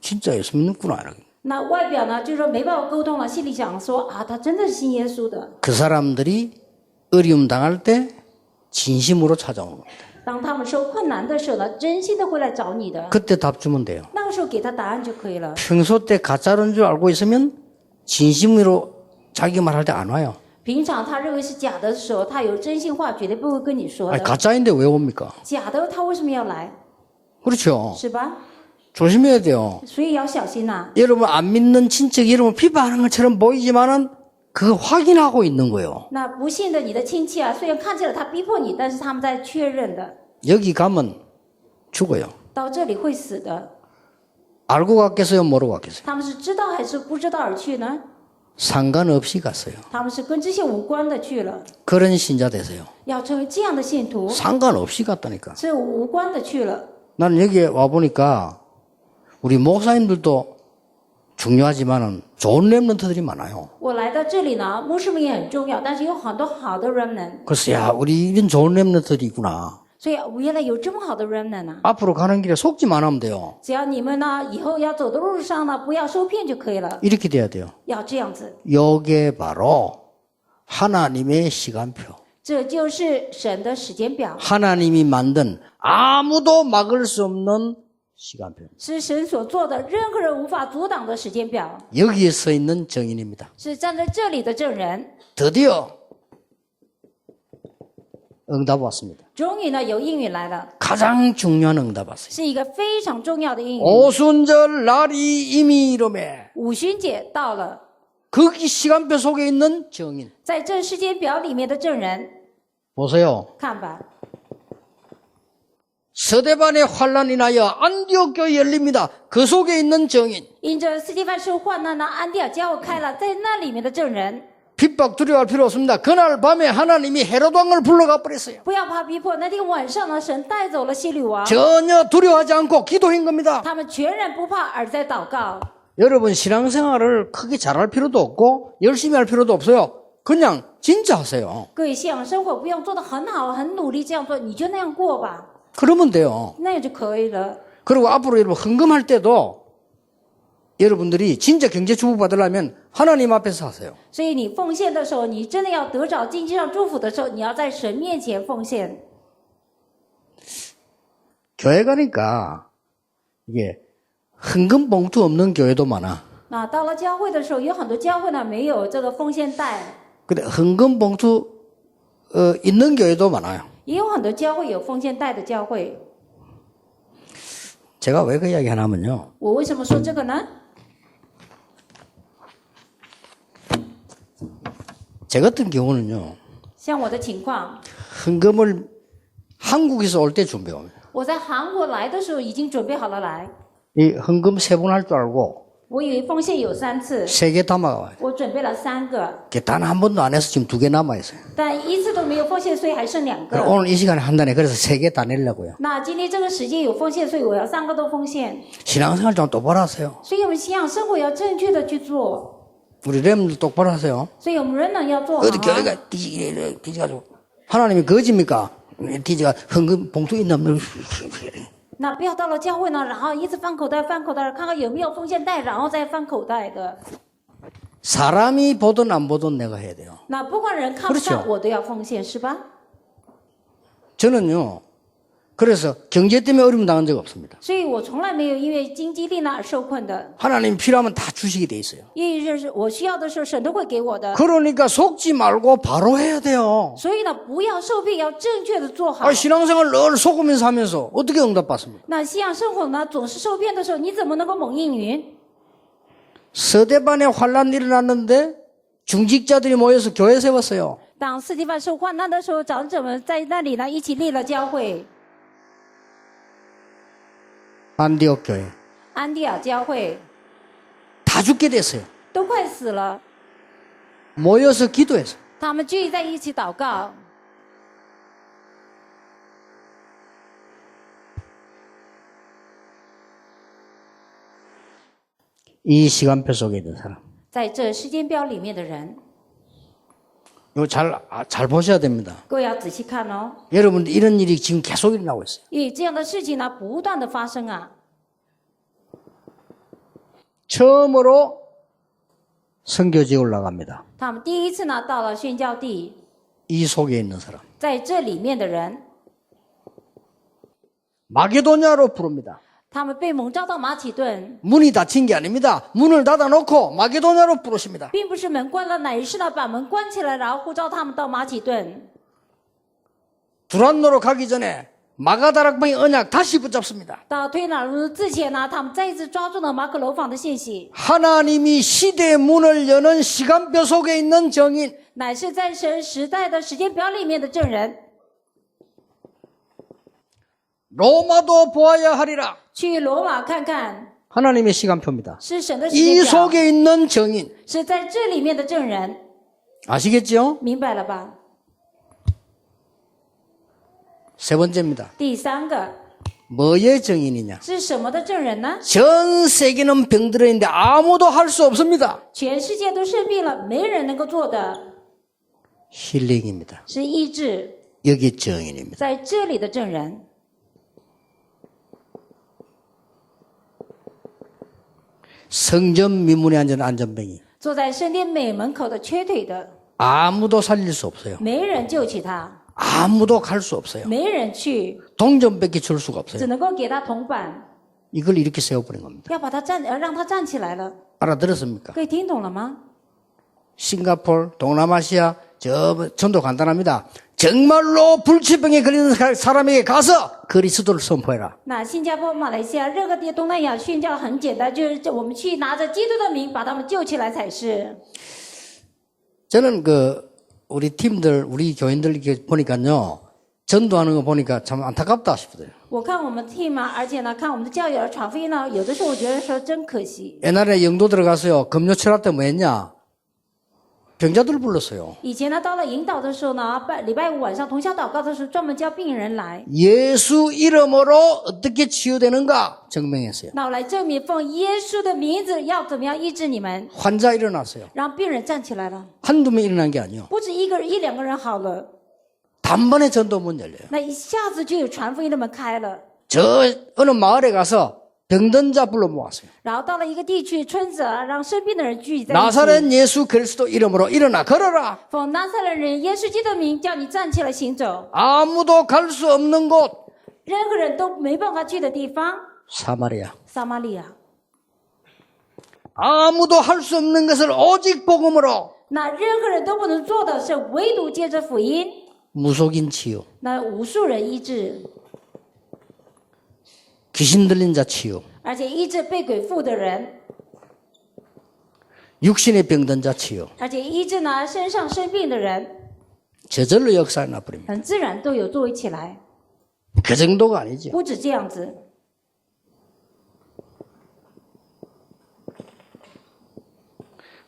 진짜 예수 믿는구나. 那外表呢，就是说没办法沟通了，心里想说，啊，他真的是信耶稣的。 그 사람들이 어려움 당할 때 진심으로 찾아오는 겁니다. 当他们受困难的时候呢，真心的会来找你的。 그때 답 주면 돼요. 那个时候给他答案就可以了。 평소 때 가짜는 줄 알고 있으면 진심으로 자기 말할 때 안 와요. 平常他认为是假的时候，他有真心话绝对不会跟你说 아니, 的。 가짜인데 왜 옵니까? 假的他为什么要来？ 그렇죠. 是吧？ 조심해야 돼요. 所以要小心呐、 여러분 안 믿는 친척이 여러분 비판하는 것처럼 보이지만은 그거 확인하고 있는 거예요. 那不信的你的亲戚啊，虽然看起来他逼迫你，但是他们在确认的。 여기 가면 죽어요. 到这里会死的， 알고 갔겠어요? 모르고 갔겠어요? 他们是知道还是不知道而去呢？ 상관없이 갔어요. 他们是跟这些无关的去了。 그런 신자 되세요. 要成为这样的信徒， 상관없이 갔다니까. 是无关的去了。 나는 여기에 와보니까 우리 목사님들도 중요하지만은 좋은 렘넌트들이 많아요. 我来到这里呢，牧师们也很重要，但是有很多好的 remnant， 그래서 야 우리 이런 좋은 렘넌트들이 있구나. 所以原来有这么好的 remnant 啊！ 앞으로 가는 길에 속지만 하면 돼요. 只要你们呢以后要走的路上呢，不要受骗就可以了， 이렇게 돼야 돼요. 要这样子。 이게 바로 하나님의 시간표. 这就是神的时间表， 하나님이 만든 아무도 막을 수 없는 시간표. 是神所做的，任何人无法阻挡的时间表， 여기에 서 있는 정인입니다. 是站在这里的证人。 드디어 응답 왔습니다. 终于呢有应允来了， 가장 중요한 응답 왔어요. 是一个非常重要的应允。 오순절 날이 이미 이름에 五旬节到了， 거기 시간표 속에 있는 정인. 在这时间表里面的证人， 보세요. 看吧， 서대반의 환란이 나여 안디옥 교회 열립니다. 그 속에 있는 정인. 因着斯蒂芬受患难呢，安地尔教会开了，在那里面的证人， 핍박 두려워할 필요 없습니다. 그날 밤에 하나님이 헤롯 왕을 불러가 버렸어요. 不要怕逼迫。那天晚上呢，神带走了希律王， 전혀 두려워하지 않고 기도한 겁니다. 他们全然不怕，而在祷告。 여러분 신앙생활을 크게 잘할 필요도 없고 열심히 할 필요도 없어요. 그냥 진짜 하세요. 各位信仰生活不用做得很好，很努力这样做，你就那样过吧， 그러면 돼요. 那样就可以了。 그리고 앞으로 여러분 헌금할 때도 여러분들이 진짜 경제 축복 받으려면 하나님 앞에서 하세요. 所以你奉献的时候，你真的要得着经济上祝福的时候，你要在神面前奉献。 교회 가니까 이게 헌금 봉투 없는 교회도 많아. 那到了教会的时候，有很多教会呢没有这个奉献袋， 근데 헌금 봉투 있는 교회도 많아요. 也有很多教会有奉献袋的教会。 제가 왜 그 이야기 하냐면요. 我为什么说这个呢？ 제 같은 경우는요. 像我的情况， 헌금을 한국에서 올 때 준비해요. 我在韩国来的时候已经准备好了来， 이 헌금 3번 할 줄 알고 我以为奉献有3次， 3개 담아와요. 我准备了3个， 단 한 번도 안 해서 지금 2개 남아있어요. 但1次都没有奉献，所以还剩2 그럼 个。 오늘 이 시간에 한다네. 그래서 3개 다 내려고요. 那今天这个时间有奉献，所以我要3个都奉献。 신앙생활 좀 똑바로 하세요. 所以我们信仰生活要正确的去做， 우리 렘들 똑바로 하세요. 所以我们人呢要做好 어디 啊。 교회가 뒤져가지고 하나님이 거짓입니까? 뒤져가 헌금 봉투 있나 없나? 那不要到了教会呢，然后一直翻口袋，翻口袋，看看有没有奉献袋，然后再翻口袋的。 사람이 보든 안 보든 내가 해야 돼요. 那不管人看不 그렇죠 看，我都要奉献，是吧？ 저는요. 그래서 경제 때문에 어려움 당한 적 없습니다. 所以我从来没有因为经济力呢而受困的， 하나님 필요하면 다 주시게 돼 있어요. 因为是我需要的时候，神都会给我的。 그러니까 속지 말고 바로 해야 돼요. 所以呢，不要受骗，要正确的做好。 아, 신앙생활 늘 속으면서 하면서 어떻게 응답받습니까? 那信仰生活呢，总是受骗的时候，你怎么能够蒙应允？ 서대반에 환란이 일어났는데 중직자들이 모여서 교회 세웠어요. 当斯蒂芬受患难的时候，长者们在那里呢一起立了教会， 안디옥 교회. 安地尔教会 다 죽게 됐어요. 都快死了， 모여서 기도했어요. 他们聚在一起祷告。 이 시간표 속에 있는 사람. 在这时间表里面的人， 이거 잘 보셔야 됩니다. 各位要仔细看哦， 여러분 이런 일이 지금 계속 일어나고 있어요. 因为这样的事情呢不断的发生啊。 처음으로 선교지에 올라갑니다. 他们第一次呢到了宣教地， 이 속에 있는 사람. 在这里面的人， 마게도냐로 부릅니다. 他们被蒙召到马其顿， 문이 닫힌 게 아닙니다. 문을 닫아놓고 마게도냐로 부르십니다. 并不是门关了，乃是呢把门关起来，然后呼召他们到马其顿。 두란노로 가기 전에 마가다락방의 언약 다시 붙잡습니다. 到推拿路之前呢，他们再一次抓住了马可楼坊的信息， 하나님이 시대의 문을 여는 시간표 속에 있는 정인, 乃是在神时代的时间表里面的证人。 로마도 보아야 하리라. 去罗马看看， 하나님의 시간표입니다. 是神的时 이 间表， 속에 있는 정인. 是在这里面的证人， 아시겠죠? 明白了吧？ 세 번째입니다. 第三个 뭐의 정인이냐? 是什么的证人呢？ 전 세계는 병들어 있는데 아무도 할 수 없습니다. 全世界都生病了，没人能够做的， 힐링입니다. 是医治， 여기 정인입니다. 在这里的证人。 성전 미문에 앉은 안전병이 坐在圣殿美门口的缺腿的， 아무도 살릴 수 없어요. 没人救起他， 아무도 갈 수 없어요. 没人去， 동전밖에 줄 수가 只 없어요. 能够给他铜板， 이걸 이렇게 세워버린 겁니다. 要把他让他站起来了。 알아들었습니까? 可以听懂了吗？ 싱가포르, 동남아시아, 전도 간단합니다. 정말로 불치병에 걸리는 사람에게 가서 그리스도를 선포해라. 那新加坡、马来西亚任何地东南亚宣教很简单，就是我们去拿着基督的名把他们救起来才是。 저는 우리 팀들, 우리 교인들 이렇게 보니까요, 전도하는 거 보니까 참 안타깝다 싶어요. 我看我们 team 啊，而且呢，看我们的教友传福音呢，有的时候我觉得说真可惜。 옛날에 영도 들어가서요, 금요철학 때 뭐 했냐? 병자들 불렀어요. 以前呢，到了引导的时候呢，礼拜五晚上通宵祷告的时候，专门叫病人来， 예수 이름으로 어떻게 치유되는가 증명했어요. 那我来证明奉耶稣的名字要怎么样医治你们， 환자 일어났어요. 让病人站起来了， 한두 명 일어난 게 아니에요. 不止一两个人好了， 단번에 전도 문 열려요. 那一下子就有传福音的门开了。 저 어느 마을에 가서 병든 자 불러 모았어요. 然后到了一个地区村子啊，让生病的人聚集在一起， 나사렛 예수 그리스도 이름으로 일어나 걸어라. 奉拿撒勒人耶稣基督的名叫你站起来行走， 아무도 갈 수 없는 곳 任何人都没办法去的地方， 사마리아. 撒玛利亚。 아무도 할 수 없는 것을 오직 복음으로 那任何人都不能做的是，唯独借着福音， 무속인 치유, 那无数人医治， 귀신 들린 자 치유, 而且医治被鬼附的人， 육신의 병든 자 치유. 而且医治呢身上生病的人， 저절로 역사에 나버립니다. 很自然都有作为起来， 그 정도가 아니죠. 不止这样子。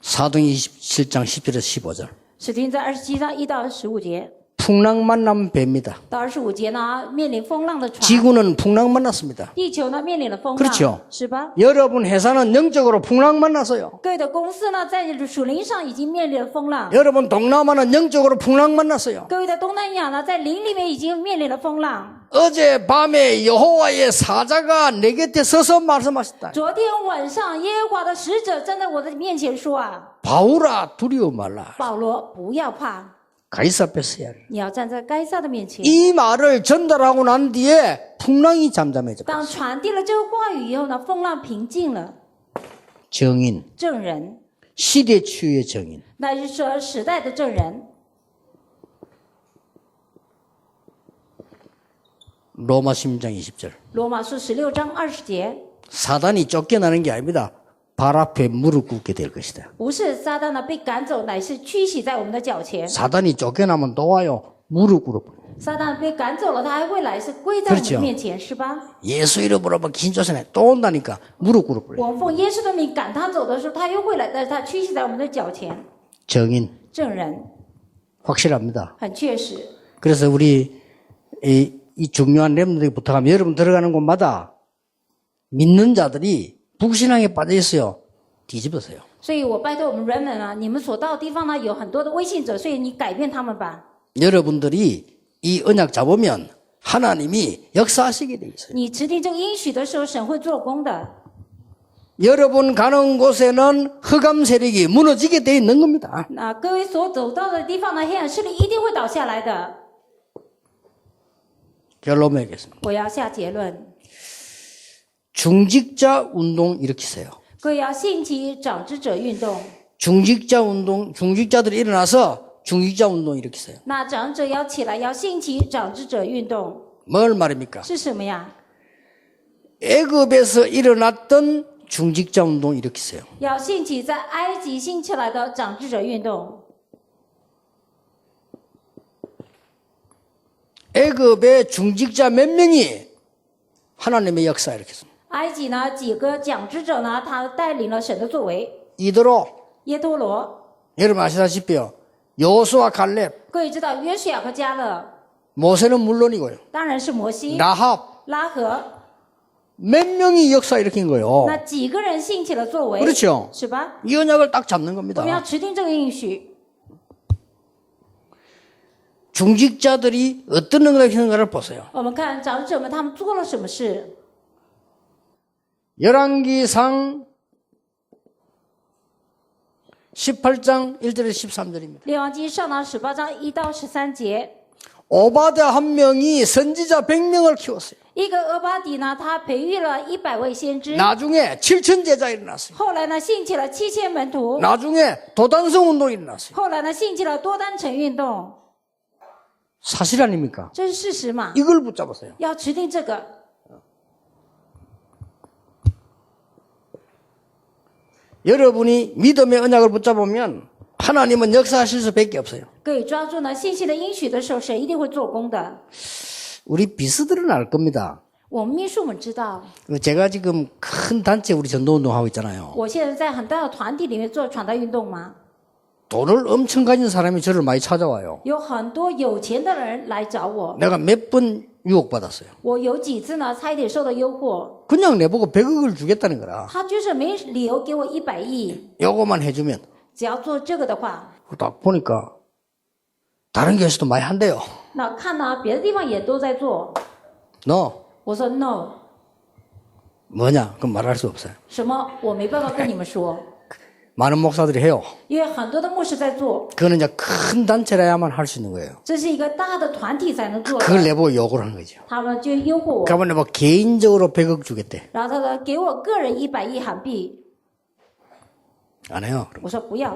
사도행 27장 10절에서 15절. 使徒行在27章1到15节， 풍랑 만남 뱀니다. 到25节呢面临风浪的船， 지구는 풍랑 만났습니다. 地球呢面临了风 그렇죠 浪，是吧？ 여러분 회사는 영적으로 풍랑 만났어요. 各位的公司呢在属灵上已经面临了风浪， 여러분 동남아는 영적으로 풍랑 만났어요. 各位的东南亚呢在灵里面已经面临了风浪。 어제 밤에 여호와의 사자가 내 곁에 서서 말씀하셨다. 昨天晚上，耶和华的使者站在我的面前说啊， 바울아 두려워 말라. 保罗不要怕， 가이사 앞에 서야 해. 你要站在该撒的面前。 이 말을 전달하고 난 뒤에 풍랑이 잠잠해져. 当传递了这个话语以后呢，风浪平静了。 정인, 证人， 시대 추의 정인. 那就是说时代的证人。 로마 16장 20절. 罗马书16章20节， 사단이 쫓겨나는 게 아닙니다. 발 앞에 무릎 꿇게 될 것이다. 不是撒旦呢被赶走，乃是屈膝在我们的脚前。 사단이 쫓겨나면 또 와요. 무릎 꿇어버려. 撒旦被赶走了，他还会来，是跪在我们 그렇죠 的面前，是吧？ 예수 이름으로 뭐 긴조선에 또 온다니까 무릎 꿇어버려. 我们奉耶稣的名赶他走的时候，他又会来，但是他屈膝在我们的脚前。 정인 证人 확실합니다. 很确实。 그래서 우리 이 중요한 렘들이 부탁하면 여러분 들어가는 곳마다 믿는 자들이 불신앙에 빠져 있어요. 뒤집으세요. 所以我拜托我们人们啊，你们所到的地方呢，有很多的微信者，所以你改变他们吧。 여러분들이 이 언약 잡으면 하나님이 역사하시게 돼 있어요. 你持定这个应许的时候，神会做工的。 여러분 가는 곳에는 흑암 세력이 무너지게 돼 있는 겁니다. 那各位所走到的地方呢，黑暗势力一定会倒下来的。 결론 맺겠습니다. 我要下结论。 중직자 운동 일으키세요. 各位要兴起长之者运动。 중직자 운동, 중직자들이 일어나서 중직자 운동 일으키세요. 那长者要起来，要兴起长之者运动， 뭘 말입니까? 是什么呀？ 애굽에서 일어났던 중직자 운동 일으키세요. 要兴起在埃及兴起来的长之者运动。 애굽의 중직자 몇 명이 하나님의 역사 일으켰습니다. 埃及呢，几个讲之者呢，他带领了神的作为。 이더로 耶多罗， 여러분 아시다시피요. 여호수아 갈렙, 各位知道约书亚和迦勒， 모세는 물론이고요. 当然是摩西、 라합 拉合， 몇 명이 역사 일으킨 거예요. 那几个人兴起了作为， 그렇죠. 是吧？ 이 언약을 딱 잡는 我们要 겁니다. 持定这个应许。 중직자들이 어떤 능력을 했는가를 보세요. 我们看长者们他们做了什么事？ 열왕기상 18장 1절에서 13절입니다. 列王记上到18章1到13节， 오바댜 한 명이 선지자 100명을 키웠어요. 一个俄巴底呢，他培育了100位先知， 나중에 7천 제자 일어났어요. 后来呢兴起了7000门徒， 나중에 도단성 운동이 일어났어요. 后来呢兴起了多单城运动， 사실 아닙니까? 这是事实嘛？ 이걸 붙잡으세요. 要持定这个。 여러분이 믿음의 언약을 붙잡으면 하나님은 역사하실 수밖에 없어요. 各位抓住呢信心的应许的时候，神一定会做工的。 우리 비서들은 알 겁니다. 我们秘书们知道， 제가 지금 큰 단체 우리 전도운동 하고 있잖아요. 我现在在很大的团体里面做传道运动嘛， 돈을 엄청 가진 사람이 저를 많이 찾아와요. 有很多有钱的人来找我， 내가 몇 번 유혹받았어요. 我有几次呢差一点受到诱惑， 그냥 내보고 100억을 주겠다는 거라. 他就是没理由给我100亿， 요거만 해주면. 只要做这个的话， 딱 보니까 다른 교회에서도 많이 한대요. 那看呢别的地方也都在做， 너 我说 no， 뭐냐? 그럼 말할 수 없어요. 什么我没办法跟你们说， 많은 목사들이 해요. 因为很多的牧师在做， 그거는 이제 큰 단체라야만 할 수 있는 거예요. 这是一个大的团体才能做 그걸 的， 내보고 요구를 하는 거죠. 他们就诱惑我， 그러면 내가 개인적으로 100억 주겠대. 然后他说给我个人100亿韩币， 안 해요. 我说不要，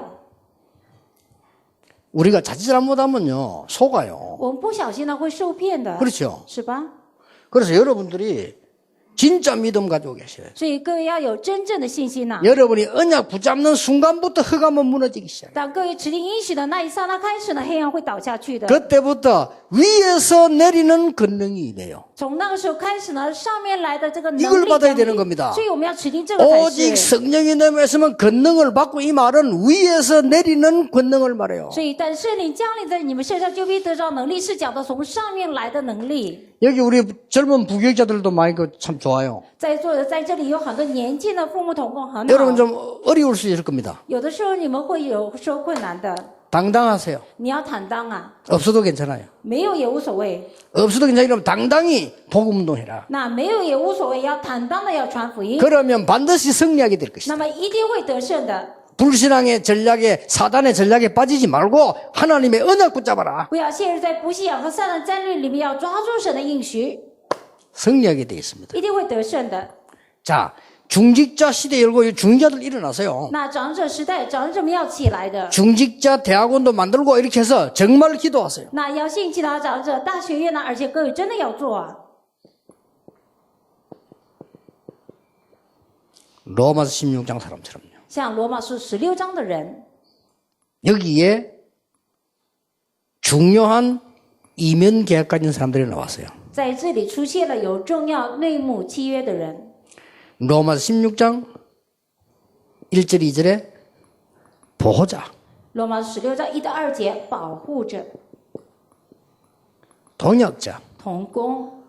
우리가 자칫 잘못하면요 속아요. 我们不小心呢会受骗的， 그렇죠. 是吧？ 그래서 여러분들이 진짜 믿음 가지고 계셔요. 所以各位要有真正的信心呐、 여러분이 언약 붙잡는 순간부터 흑암은 무너지기 시작해요. 当各位持定应许的那一刹那开始呢，黑暗会倒下去的。 그때부터 위에서 내리는 권능이 임해요. 从那个时候开始呢，上面来的这个能 이걸 力 받아야 降 되는 临 겁니다. 所以我们要持定这个才 오직 是。 성령이 내면서만 권능을 받고 이 말은 위에서 내리는 권능을 말해요. 所以，但圣灵降临在你们身上，就必得着能力，是讲的从上面来的能力。 여기 우리 젊은 부교육자들도 많이 참 좋아요. 在座的在这里有很多年轻的父母同工，很 여러분 好。 좀 어려울 수 있을 겁니다. 有的时候你们会有受困难的， 당당하세요. 你要坦荡啊， 없어도 괜찮아요. 没有也无所谓。 없어도 괜찮으면 당당히 복음운동해라. 那没有也无所谓，要坦荡的要传福音， 그러면 반드시 승리하게 될 것이다. 那么一定会得胜的。 불신앙의 전략에 사단의 전략에 빠지지 말고 하나님의 언약 붙잡아라. 不要陷入在不信仰和撒旦战略里面，要抓住神的应许， 승리하게 되어 있습니다. 一定会得胜的。 자, 중직자 시대 열고 중직자들 일어나세요. 那长者时代，长者们要起来的。 중직자 대학원도 만들고 이렇게 해서 정말 기도하세요. 那要兴起的长者大学院呢，而且各位真的要做啊。 로마서 16장 사람처럼요. 像罗马书16章的人， 여기에 중요한 이면 계약 가진 사람들이 나왔어요. 在这里出现了有重要内幕契约的人。 로마서 16장 1절 2절에 보호자, 罗马书16章1到2节，保护着 동역자, 同工，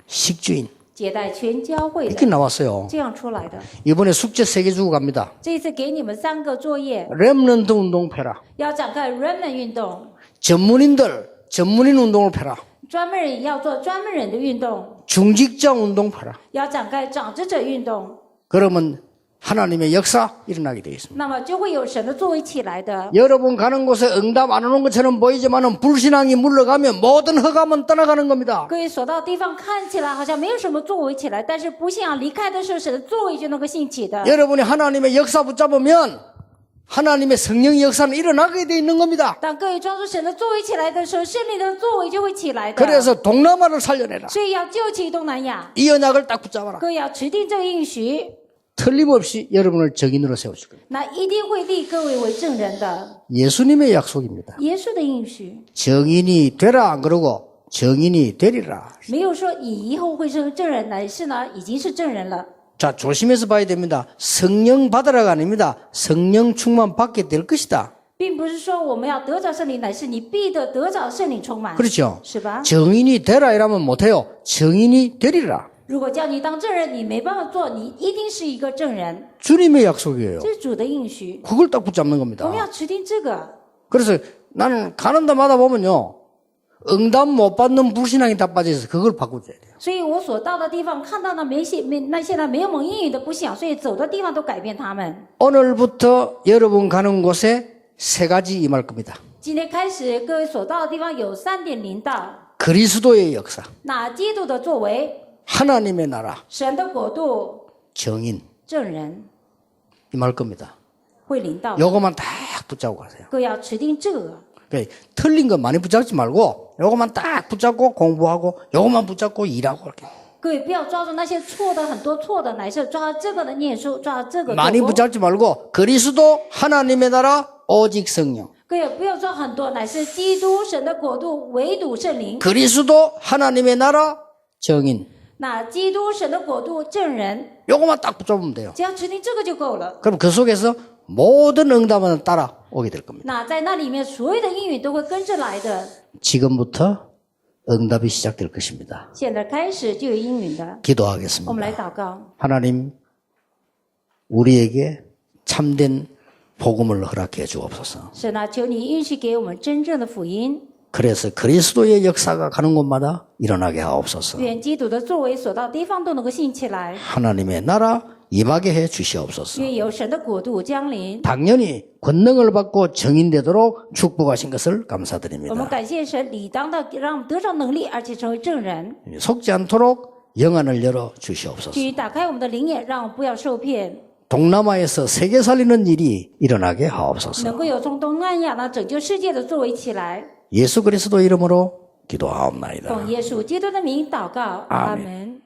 식주인 接待全教会 이렇게 的， 나왔어요. 这样出来的。 이번에 숙제 3개 주고 갑니다. 这一次给你们3个作业， 렘넌트 운동 펴라. 要展开 Remnant 运动， 전문인 운동을 펴라. 专门人要做专门人的运动， 중직자 운동 펴라. 要展开长者者运动。 그러면 하나님의 역사 일어나게 되어 있습니다. 那么就会有神的作为起来的。 여러분 가는 곳에 응답 안 오는 것처럼 보이지만은 불신앙이 물러가면 모든 허감은 떠나가는 겁니다. 各位所到的地方看起来好像没有什么作为起来，但是不信仰离开的时候，神的作为就能够兴起的。 여러분이 하나님의 역사 붙잡으면 하나님의 성령의 역사는 일어나게 되어 있는 겁니다. 当各位抓住神的作为起来的时候，圣灵的作为就会起来的。 그래서 동남아를 살려내라. 所以要救起东南亚， 이 언약을 딱 붙잡아라. 各位要持定这个应许， 틀림없이 여러분을 정인으로 세우실 겁니다. 那一定会立各位为证人的。 예수님의 약속입니다. 耶稣的应许 정인이 되라 안 그러고 정인이 되리라. 没有说你以后会是证人，乃是呢已经是证人了。 자, 조심해서 봐야 됩니다. 성령 받으라가 아닙니다. 성령 충만 받게 될 것이다. 并不是说我们要得着圣灵，乃是你必得着圣灵充满， 그렇죠? 是吧？ 정인이 되라 이러면 못해요. 정인이 되리라. 如果叫你当证人，你没办法做，你一定是一个证人， 주님의 약속이에요. 这是主的应许， 그걸 딱 붙잡는 겁니다. 我们要持定这个。 그래서 나는 가는 데마다 보면요. 응답 못 받는 불신앙이 다 빠져서 그걸 바꿔줘야 돼요. 所以我所到的地方看到的那些没有蒙应允的不信仰，所以走的地方都改变他们。 오늘부터 여러분 가는 곳에 세 가지 임할 겁니다. 今天开始，各位所到的地方有3点临到， 그리스도의 역사, 那基督的作为、 하나님의 나라, 神的国度、 정인 证人 임할 겁니다. 会临到。 요것만 딱 붙잡고 가세요. 各位要持定这个， 그러니까 틀린 거 많이 붙잡지 말고 요것만 딱 붙잡고 공부하고 요것만 붙잡고 일하고 이렇게. 各位不要抓住那些错的很多错的，乃是抓这个的念书，抓这个做 많이 工。 붙잡지 말고 그리스도 하나님의 나라 오직 성령. 各位不要抓很多，乃是基督神的国度，唯独圣灵。 그리스도 하나님의 나라 정인. 那基督神的国度证人， 요것만 딱 붙잡으면 돼요. 只要持定这个就够了。 그럼 그 속에서 모든 응답은 따라오게 될 겁니다. 那在那里面，所有的应允都会跟着来的。 지금부터 응답이 시작될 것입니다. 现在开始就有应允的，我们 기도하겠습니다. 来祷告。 하나님, 우리에게 참된 복음을 허락해 주옵소서. 神啊，求你允许给我们真正的福音， 그래서 그리스도의 역사가 가는 곳마다 일어나게 하옵소서. 愿基督的作为所到地方都能够兴起来， 하나님의 나라 임하게 해 주시옵소서. 愿有神的国度降临。 당연히 권능을 받고 정인되도록 축복하신 것을 我们 감사드립니다. 感谢神，理当的让我们得着能力，而且成为证人。 속지 않도록 영안을 열어 주시옵소서. 去打开我们的灵眼，让我们不要受骗， 동남아에서 세계 살리는 일이 일어나게 하옵소서. 能够有从东南亚拯救世界的作为起来。 예수 그리스도 이름으로 기도하옵나이다. 奉耶稣基督的名祷告，阿门。